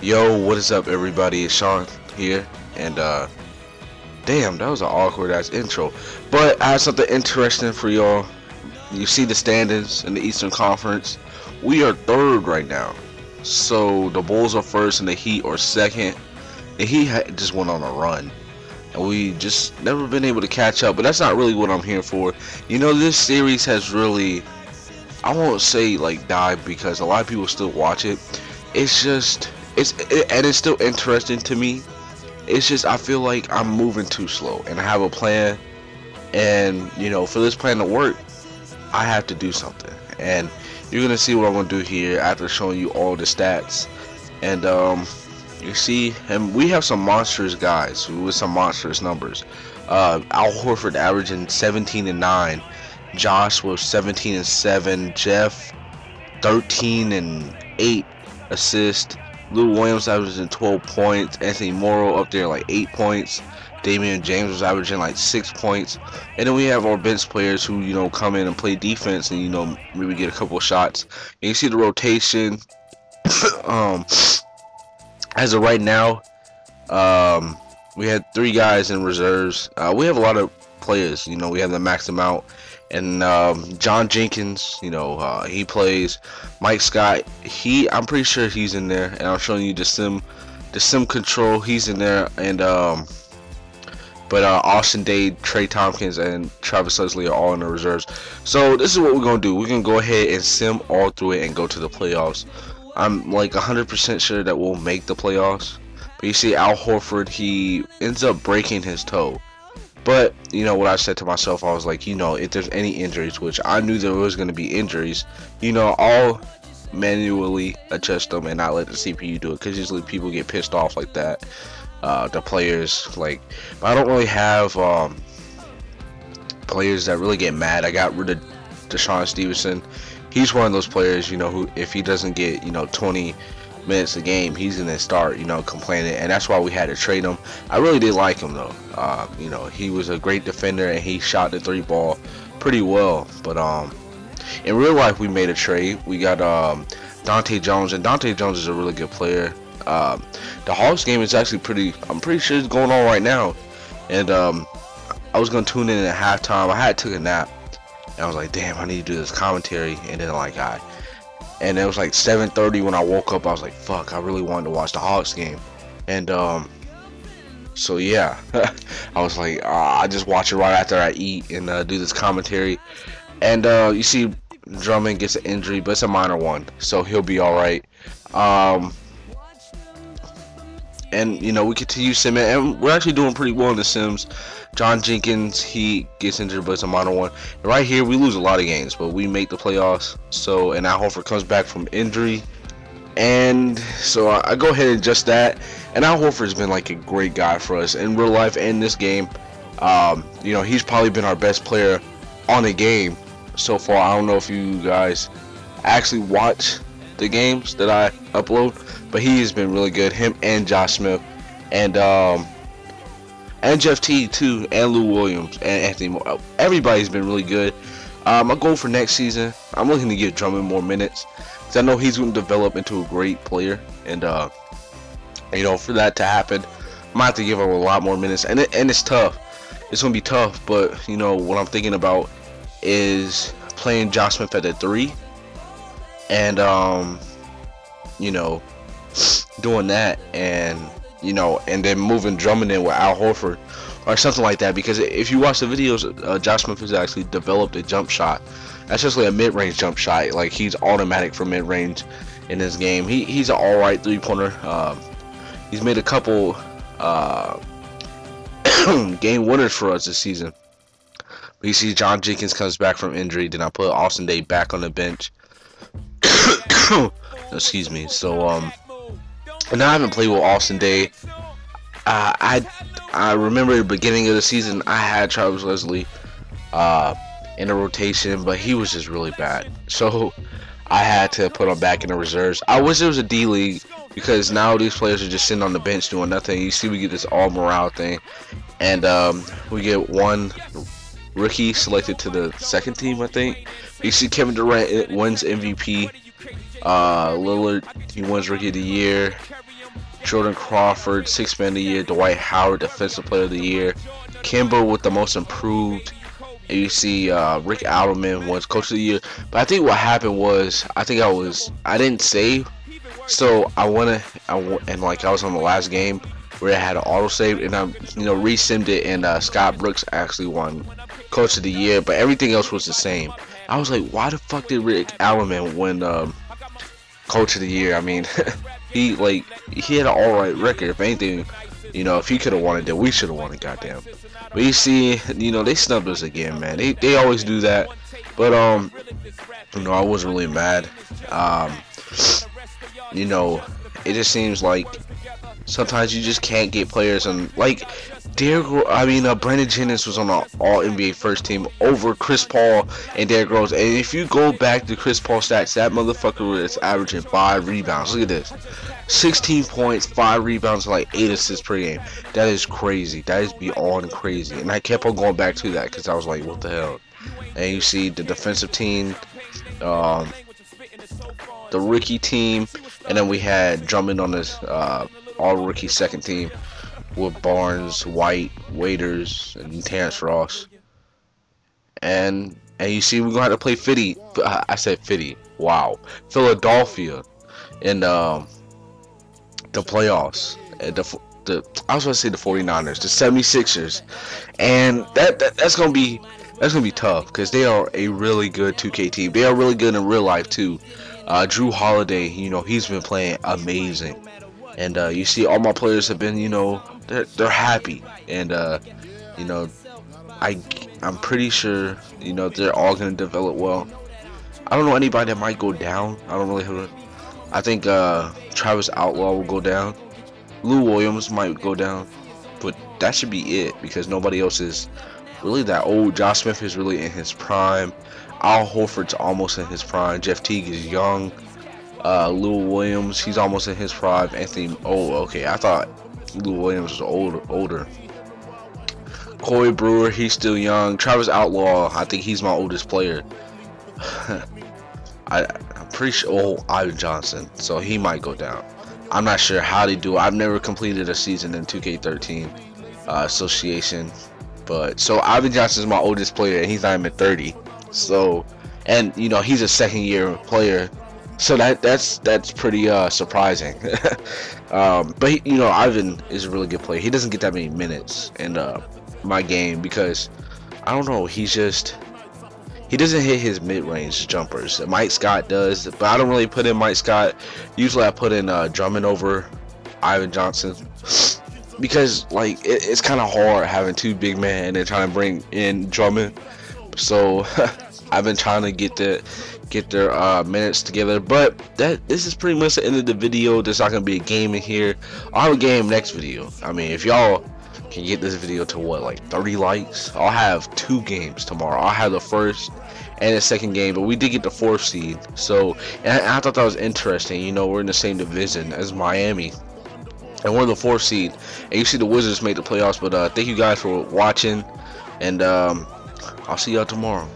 Yo, what is up, everybody? It's Sean here, and damn, that was an awkward ass intro. But I have something interesting for y'all. You see the standings in the Eastern Conference. We are third right now. So the Bulls are first, and the Heat are second. The Heat just went on a run, and we just never been able to catch up. But that's not really what I'm here for. You know, this series has really, I won't say like died because a lot of people still watch it. It's just and it's still interesting to me. It's just I feel like I'm moving too slow, and I have a plan, and you know, for this plan to work, I have to do something. And you're gonna see what I'm gonna do here after showing you all the stats. And you see, and we have some monstrous guys with some monstrous numbers. Al Horford averaging 17 and 9, Josh was 17 and 7, Jeff 13 and 8 assists. Lou Williams averaging 12 points. Anthony Morrow up there like 8 points. Damian James was averaging like 6 points. And then we have our bench players who, you know, come in and play defense and, you know, maybe get a couple of shots. And you see the rotation. As of right now, we had 3 guys in reserves. We have a lot of players, you know, we have them maxed them out. And John Jenkins, you know, he plays. Mike Scott, I'm pretty sure he's in there, and I'm showing you the sim control. He's in there, and but Austin Day, Trey Tompkins, and Travis Leslie are all in the reserves. So this is what we're gonna do. We're gonna go ahead and sim all through it and go to the playoffs. I'm like 100% sure that we'll make the playoffs. But you see, Al Horford, he ends up breaking his toe. But, you know, what I said to myself, I was like, you know, if there's any injuries, which I knew there was going to be injuries, you know, I'll manually adjust them and not let the CPU do it. Because usually people get pissed off like that. The players, like, but I don't really have players that really get mad. I got rid of Deshaun Stevenson. He's one of those players, you know, who if he doesn't get, you know, 20 minutes a game, he's gonna start, you know, complaining, and that's why we had to trade him. I really did like him though. You know, he was a great defender and he shot the 3 ball pretty well. But in real life, we made a trade. We got Dante Jones, and Dante Jones is a really good player. The Hawks game is actually I'm pretty sure it's going on right now. And I was gonna tune in at halftime. I took a nap, and I was like, damn, I need to do this commentary. And then like and it was like 7:30 when I woke up. I was like, fuck, I really wanted to watch the Hawks game. And so yeah, I was like, I just watch it right after I eat and do this commentary. And you see Drummond gets an injury, but it's a minor one, so he'll be all right. And you know, we continue simming, and we're actually doing pretty well in the sims. John Jenkins, he gets injured, but it's a minor one. And right here, we lose a lot of games, but we make the playoffs. So, and Al Horford comes back from injury, and so I go ahead and adjust that. And Al Horford's been like a great guy for us in real life and this game. You know, he's probably been our best player on the game so far. I don't know if you guys actually watch the games that I upload, but he has been really good. Him and Josh Smith, and Jeff T too, and Lou Williams, and Anthony Moore. Everybody's been really good. My goal for next season, I'm looking to give Drummond more minutes, because I know he's going to develop into a great player. And you know, for that to happen, I might have to give him a lot more minutes. And it's tough. It's going to be tough. But you know, what I'm thinking about is playing Josh Smith at the 3, and you know, doing that, and you know, and then moving Drummond in with Al Horford or something like that. Because if you watch the videos, Josh Smith has actually developed a jump shot. That's just like a mid-range jump shot. Like, he's automatic for mid-range in this game. He's an all-right 3-pointer. He's made a couple game winners for us this season. But you see, John Jenkins comes back from injury. Then I put Austin Day back on the bench. Excuse me. So and I haven't played with Austin Day. I remember at the beginning of the season, I had Travis Leslie in the rotation, but he was just really bad. So I had to put him back in the reserves. I wish there was a D League, because now these players are just sitting on the bench doing nothing. You see, we get this all morale thing, and we get one rookie selected to the second team, I think. You see Kevin Durant wins MVP. Lillard, he wins Rookie of the Year. Jordan Crawford, Sixth Man of the Year. Dwight Howard, Defensive Player of the Year. Kimber with the Most Improved. And you see Rick Alderman was Coach of the Year. But I think what happened was I didn't save, so I was on the last game where I had an auto save, and I resimmed it, and Scott Brooks actually won Coach of the Year, but everything else was the same. I was like, why the fuck did Rick Alderman win Coach of the Year? I mean, he had an alright record. If anything, if he could have won it, then we should have won it, goddamn. But you see, they snubbed us again, man. They always do that. But I wasn't really mad. It just seems like sometimes you just can't get players, and like Brandon Jennings was on an All-NBA first team over Chris Paul and Derrick Rose. And if you go back to Chris Paul stats, that motherfucker was averaging 5 rebounds. Look at this. 16 points, 5 rebounds, like 8 assists per game. That is crazy. That is beyond crazy. And I kept on going back to that because I was like, what the hell? And you see the defensive team, the rookie team, and then we had Drummond on this all-rookie second team with Barnes, White, Waiters, and Terrence Ross. And you see we're going to have to play Philly. I said Philly. Wow. Philadelphia in the playoffs. I was going to say the 49ers, the 76ers. And that's going to be tough because they are a really good 2K team. They are really good in real life too. Drew Holiday, he's been playing amazing. And you see all my players have been, they're happy. And I'm pretty sure, they're all going to develop well. I don't know anybody that might go down. I don't really have I think Travis Outlaw will go down. Lou Williams might go down. But that should be it because nobody else is really that old. Josh Smith is really in his prime. Al Horford's almost in his prime. Jeff Teague is young. Lou Williams, he's almost in his prime. I thought Lou Williams was older. Corey Brewer, he's still young. Travis Outlaw, I think he's my oldest player. I'm pretty sure. Ivan Johnson, so he might go down. I'm not sure how they do it. I've never completed a season in 2K13 association, but so Ivan Johnson is my oldest player, and he's not even 30. So, and he's a second-year player. So that's pretty surprising. But Ivan is a really good player. He doesn't get that many minutes in my game because I don't know. He doesn't hit his mid-range jumpers. Mike Scott does, but I don't really put in Mike Scott. Usually I put in Drummond over Ivan Johnson because it's kind of hard having 2 big men and then trying to bring in Drummond. So I've been trying to get their minutes together, but this is pretty much the end of the video. There's not gonna be a game in here. I'll have a game next video. I mean, if y'all can get this video to like 30 likes, I'll have 2 games tomorrow. I'll have the first and the second game, but we did get the 4th seed. So, and I thought that was interesting. We're in the same division as Miami, and we're the 4th seed. And you see the Wizards made the playoffs. But thank you guys for watching, and I'll see y'all tomorrow.